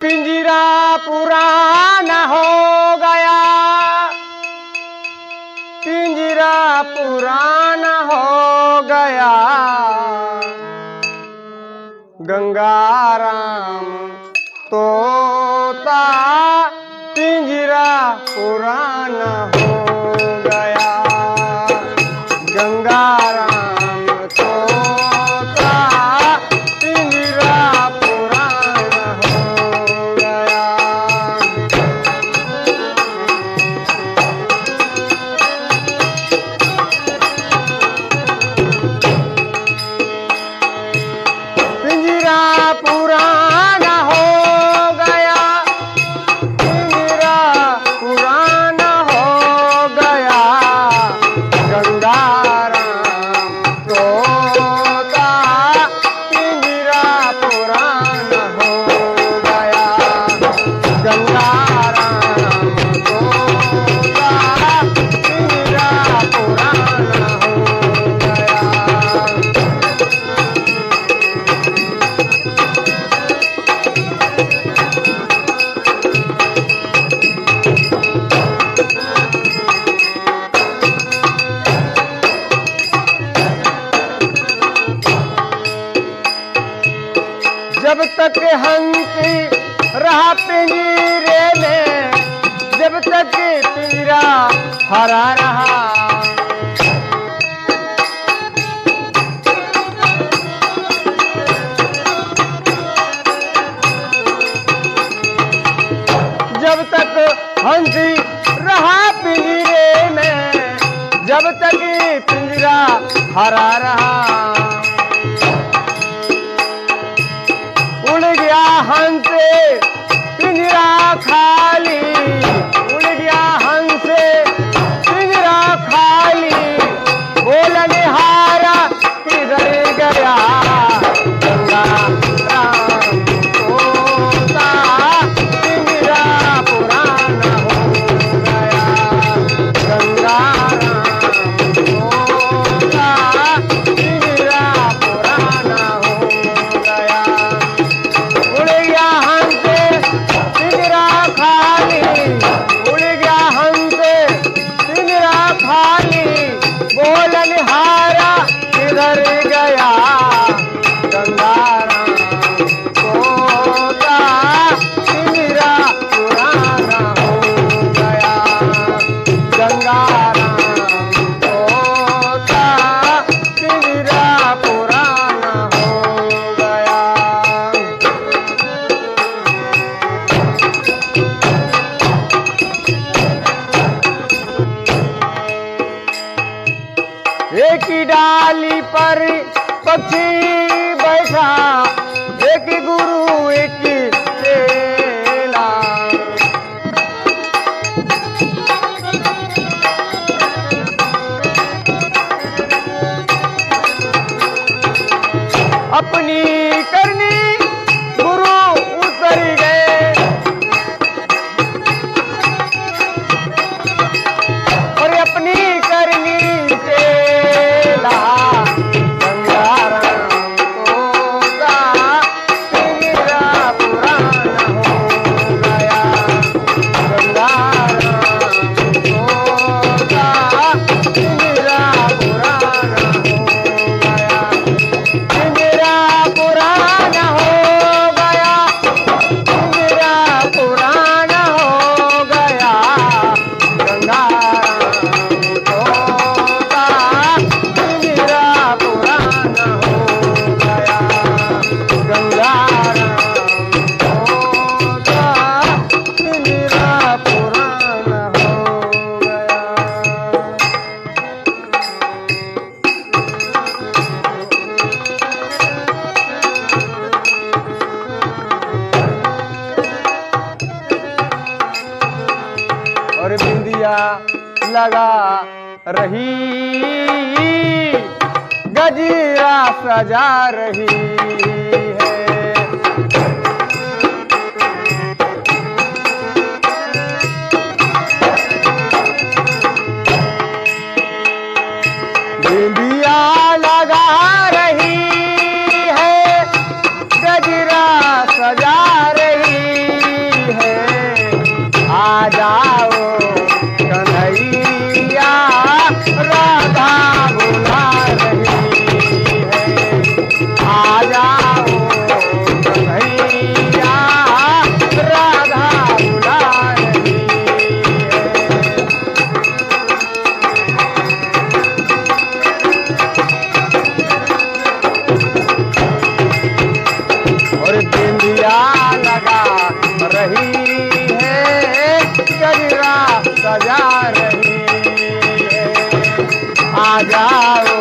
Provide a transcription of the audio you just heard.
पिंजरा पुराना हो गया, पिंजरा पुराना हो गया। गंगाराम तोता पिंजरा पुराना हो गया। गंगाराम तोता पिंजरा पुराना हो गया। पिंजरा पुराना हो गया, पिंजरा पुराना हो गया। गंगाराम तोता पिंजरा पुराना हो गया। गंगाराम तोता पिंजरा पुराना हो गया। जब तक हंसी रहा पिंजरे में, जब तक पिंजरा हरा रहा। जब तक हंसी रहा पिंजरे में, जब तक पिंजरा हरा रहा। उड़ गया हंस पिंजरा खाली, उड़ गया हंस पिंजरा खाली। बोलन हारा किधर गया। गंगाराम तोता पिंजरा पुराना हो गया। गंगाराम तोता पिंजरा पुराना हो गया। उड़ गया हंस पिंजरा खाली, उड़ गया हंस पिंजरा खाली। बोलन हारा किधर गया। गंगाराम तोता पिंजरा पुराना हो गया। गंगाराम तोता पिंजरा पुराना हो गया। एक ही डाली पर पक्षी बैठा, एक ही गुरु एक ही चेला। अपनी करनी गुरु उतर गए, और अपनी करनी चेला। गंगाराम तोता पिंजरा पुराना हो गया। गंगाराम तोता पिंजरा पुराना हो गया। पिंजरा पुराना हो गया, पिंजरा पुराना हो गया। गंगाराम तोता पिंजरा पुराना हो गया। गंगाराम तोता पिंजरा पुराना हो गया। और बिंदिया लगा रही, गजरा सजा रही है। बिंदिया लगा रही है, गजरा सजा रही जाओ